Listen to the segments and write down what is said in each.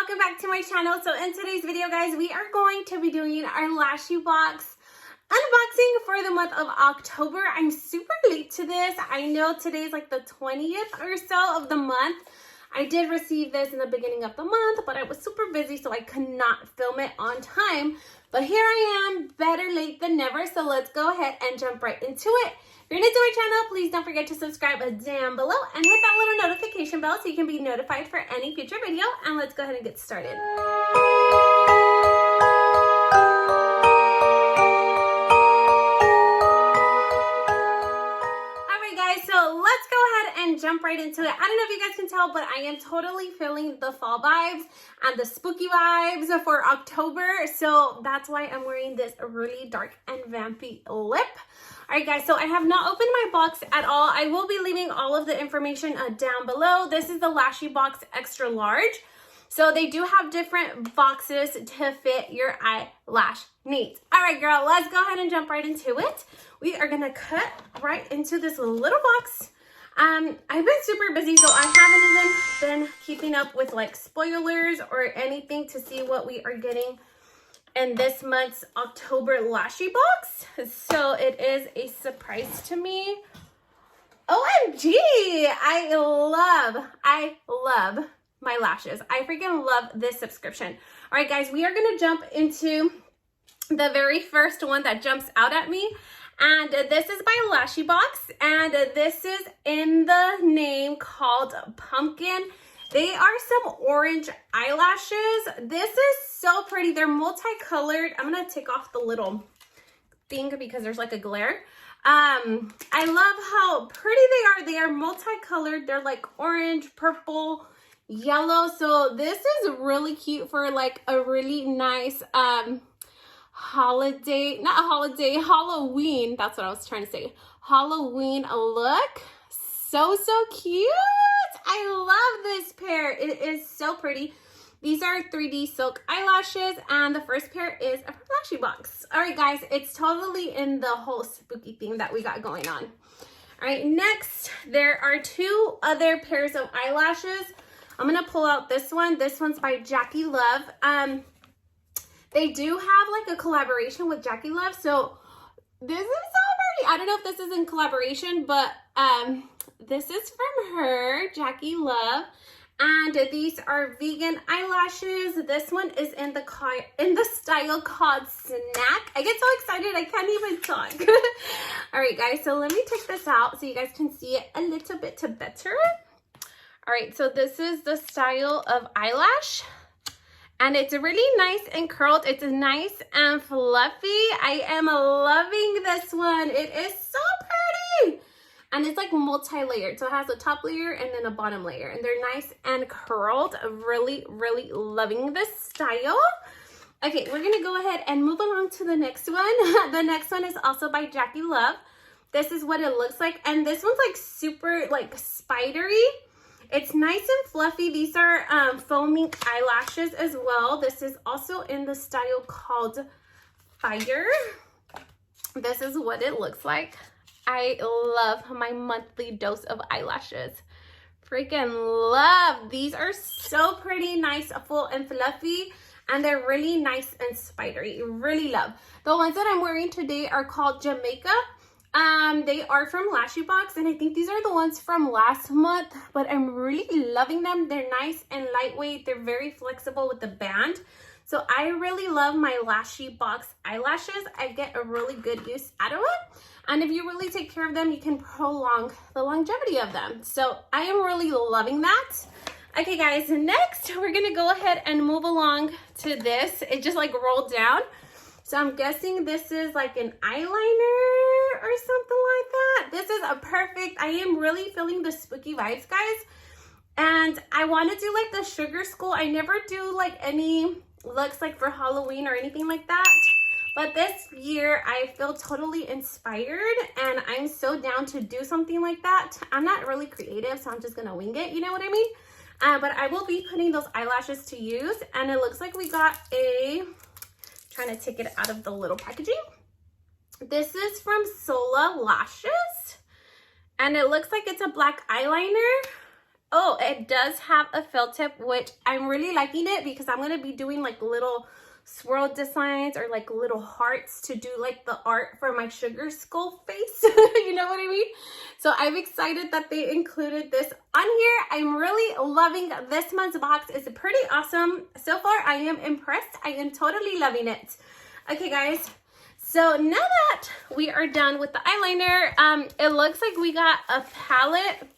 welcome back to my channel. So in today's video, guys, we are going to be doing our Lashybox unboxing for the month of October. I'm super late to this. I know today's like the 20th or so of the month. I did receive this in the beginning of the month, but I was super busy, so I could not film it on time. But here I am, better late than never. So let's go ahead and jump right into it. If you're new to my channel, please don't forget to subscribe down below and hit that little notification bell so you can be notified for any future video. And let's go ahead and get started. And jump right into it. I don't know if you guys can tell, but I am totally feeling the fall vibes and the spooky vibes for October. So that's why I'm wearing this really dark and vampy lip. All right, guys, so I have not opened my box at all. I will be leaving all of the information down below. This is the Lashybox Extra Large. So they do have different boxes to fit your eyelash needs. All right, girl, let's go ahead and jump right into it. We are gonna cut right into this little box. I've been super busy, so I haven't even been keeping up with like spoilers or anything to see what we are getting in this month's October Lashybox. So it is a surprise to me. OMG! I love my lashes. I freaking love this subscription. All right, guys, we are gonna jump into the very first one that jumps out at me. And this is by Lashybox, and this is in the name called Pumpkin. They are some orange eyelashes. This is so pretty. They're multicolored. I'm gonna take off the little thing because there's like a glare. I love how pretty they are. They are multicolored. They're like orange, purple, yellow. So this is really cute for like a really nice Halloween, that's what I was trying to say, Halloween look. So cute. I love this pair. It is so pretty. These are 3D Silk Eyelashes, and the first pair is from Lashybox. All right, guys, it's totally in the whole spooky theme that we got going on. All right, next, there are two other pairs of eyelashes. I'm gonna pull out this one. This one's by Jackie Love. They do have like a collaboration with Jackie Love. So this is so pretty. I don't know if this is in collaboration, but this is from her, Jackie Love. And these are vegan eyelashes. This one is in the style called Snack. I get so excited I can't even talk. All right, guys, so let me take this out so you guys can see it a little bit better. All right, so this is the style of eyelash. And it's really nice and curled. It's nice and fluffy. I am loving this one. It is so pretty. And it's like multi-layered. So it has a top layer and then a bottom layer. And they're nice and curled. Really loving this style. Okay, we're gonna go ahead and move along to the next one. The next one is also by Jackie Love. This is what it looks like. And this one's like super like spidery. It's nice and fluffy. These are foaming eyelashes as well. This is also in the style called Fire. This is what it looks like. I love my monthly dose of eyelashes. Freaking love. These are so pretty, nice, full and fluffy, and they're really nice and spidery. Really love. The ones that I'm wearing today are called Jamaica. They are from Lashybox, and I think these are the ones from last month, but I'm really loving them. They're nice and lightweight. They're very flexible with the band. So I really love my Lashybox eyelashes. I get a really good use out of it. And if you really take care of them, you can prolong the longevity of them. So I am really loving that. Okay, guys, next we're gonna go ahead and move along to this. It just like rolled down. So I'm guessing this is like an eyeliner or something like that. This is a perfect, I am really feeling the spooky vibes, guys. And I want to do like the sugar skull. I never do like any looks like for Halloween or anything like that. But this year I feel totally inspired and I'm so down to do something like that. I'm not really creative, so I'm just going to wing it. You know what I mean? But I will be putting those eyelashes to use. And it looks like we got a... Trying to take it out of the little packaging. This is from Sola Lashes, and it looks like it's a black eyeliner, Oh, it does have a felt tip, which I'm really liking it because I'm going to be doing like little swirl designs or like little hearts to do like the art for my sugar skull face. You know what I mean? So I'm excited that they included this on here. I'm really loving this month's box. It's pretty awesome. So far, I am impressed. I am totally loving it. Okay, guys. So now that we are done with the eyeliner, it looks like we got a palette.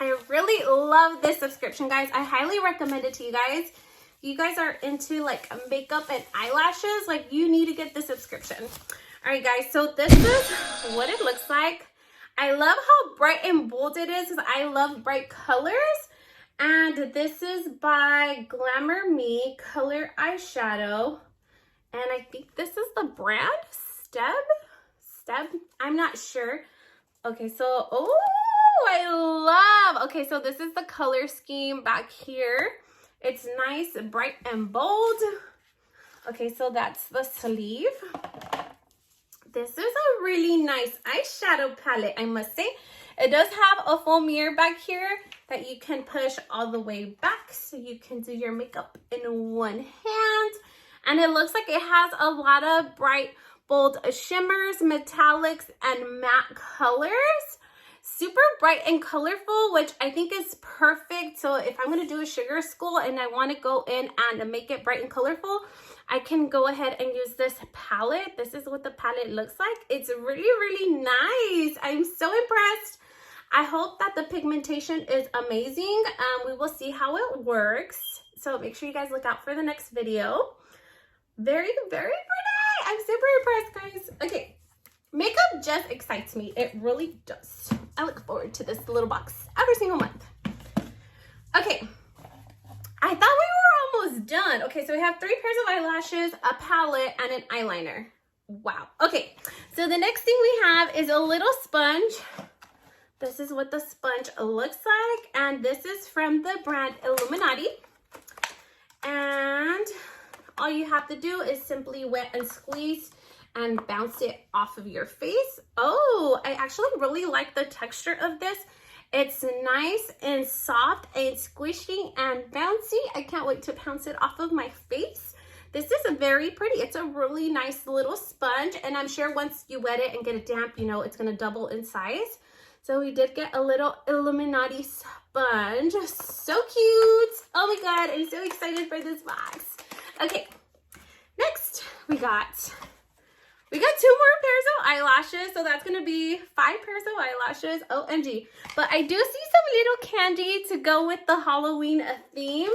I really love this subscription, guys. I highly recommend it to you guys. You guys are into like makeup and eyelashes, like you need to get the subscription. All right, guys, so this is what it looks like. I love how bright and bold it is because I love bright colors. And this is by Glamour Me Color Eyeshadow. And I think this is the brand, Steb? I'm not sure. Okay, so, oh, I love, okay, so this is the color scheme back here. It's nice, bright, and bold. Okay, so that's the sleeve. This is a really nice eyeshadow palette, I must say. It does have a full mirror back here that you can push all the way back so you can do your makeup in one hand. And it looks like it has a lot of bright, bold shimmers, metallics, and matte colors. Super bright and colorful, which I think is perfect. So if I'm going to do a sugar skull and I want to go in and make it bright and colorful, I can go ahead and use this palette. This is what the palette looks like. It's really, really nice. I'm so impressed. I hope that the pigmentation is amazing. We will see how it works. So make sure you guys look out for the next video. Very, very pretty. I'm super impressed, guys. Okay. Makeup just excites me. It really does. I look forward to this little box every single month. Okay. I thought we were almost done. Okay, so we have 3 pairs of eyelashes, a palette, and an eyeliner. Wow. Okay, so the next thing we have is a little sponge. This is what the sponge looks like. And this is from the brand Illuminati. And all you have to do is simply wet and squeeze and bounce it off of your face. Oh, I actually really like the texture of this. It's nice and soft and squishy and bouncy. I can't wait to bounce it off of my face. This is very pretty. It's a really nice little sponge, and I'm sure once you wet it and get it damp, you know, it's gonna double in size. So we did get a little Illuminati sponge. So cute. Oh my God, I'm so excited for this box. Okay, next we got 2 more pairs of eyelashes, so that's going to be 5 pairs of eyelashes. OMG. But I do see some little candy to go with the Halloween theme.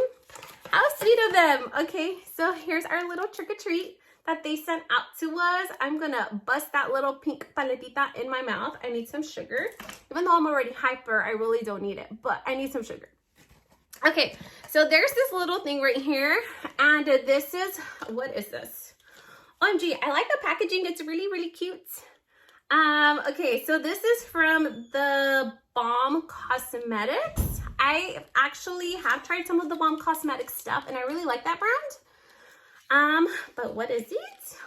How sweet of them. Okay, so here's our little trick-or-treat that they sent out to us. I'm going to bust that little pink paletita in my mouth. I need some sugar. Even though I'm already hyper, I really don't need it, but I need some sugar. Okay, so there's this little thing right here, and this is, what is this? OMG, I like the packaging. It's really, really cute. Okay, so this is from the Balm Cosmetics. I actually have tried some of the Balm Cosmetics stuff, and I really like that brand. But what is it?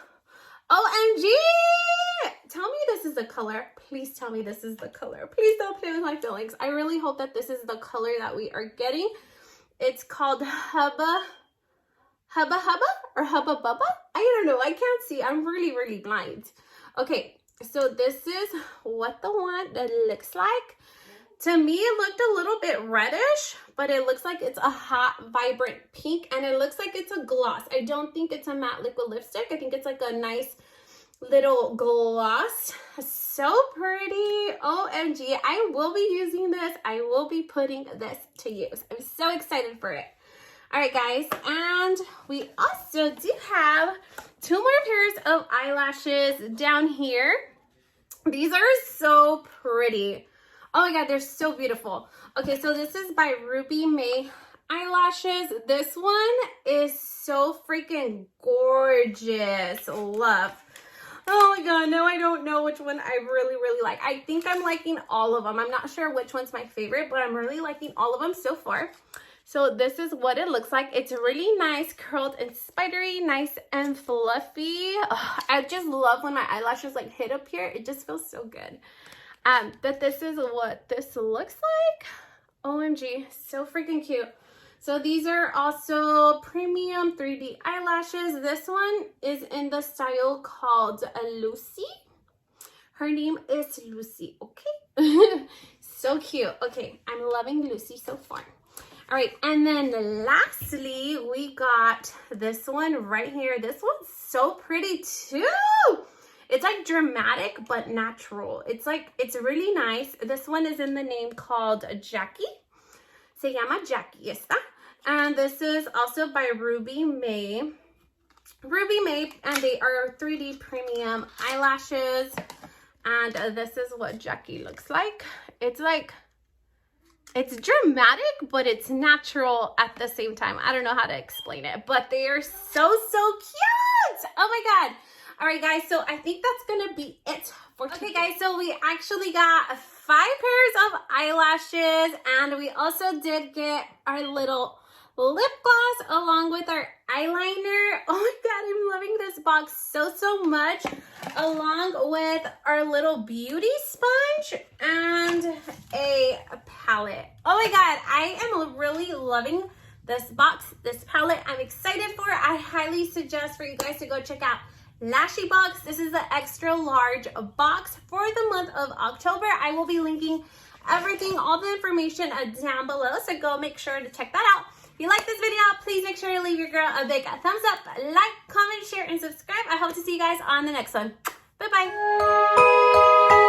OMG! Tell me this is the color. Please tell me this is the color. Please don't play with my feelings. I really hope that this is the color that we are getting. It's called Hubba or Hubba Bubba? I don't know. I can't see. I'm really, really blind. Okay, so this is what the one that looks like. To me, it looked a little bit reddish, but it looks like it's a hot, vibrant pink, and it looks like it's a gloss. I don't think it's a matte liquid lipstick. I think it's like a nice little gloss. So pretty. OMG. I will be using this. I will be putting this to use. I'm so excited for it. All right, guys, and we also do have 2 more pairs of eyelashes down here. These are so pretty. Oh my God, they're so beautiful. Okay, so this is by May Eyelashes. This one is so freaking gorgeous. Love. Oh my God, now I don't know which one I really, really like. I think I'm liking all of them. I'm not sure which one's my favorite, but I'm really liking all of them so far. So this is what it looks like. It's really nice, curled and spidery, nice and fluffy. Oh, I just love when my eyelashes like hit up here. It just feels so good. But this is what this looks like. OMG, so freaking cute. So these are also premium 3D eyelashes. This one is in the style called Lucy. Her name is Lucy, okay? So cute. Okay, I'm loving Lucy so far. All right, and then lastly, we got this one right here. This one's so pretty too. It's like dramatic, but natural. It's really nice. This one is in the name called Jackie. Se llama Jackie esta. And this is also by Ruby May. Ruby May, and they are 3D premium eyelashes. And this is what Jackie looks like. It's dramatic, but it's natural at the same time. I don't know how to explain it, but they are so cute. Oh my God. All right, guys, so I think that's going to be it for today. Okay, guys, so we actually got 5 pairs of eyelashes, and we also did get our little lip gloss along with our eyeliner. Oh my God, I'm loving this box so much, along with our little beauty sponge and a palette. Oh my God, I am really loving this box, this palette. I'm excited for it. I highly suggest for you guys to go check out Lashybox. This is the extra large box for the month of October. I will be linking everything, all the information down below, so go make sure to check that out. If you like this video, please make sure to leave your girl a big thumbs up, like, comment, share, and subscribe. I hope to see you guys on the next one. Bye-bye.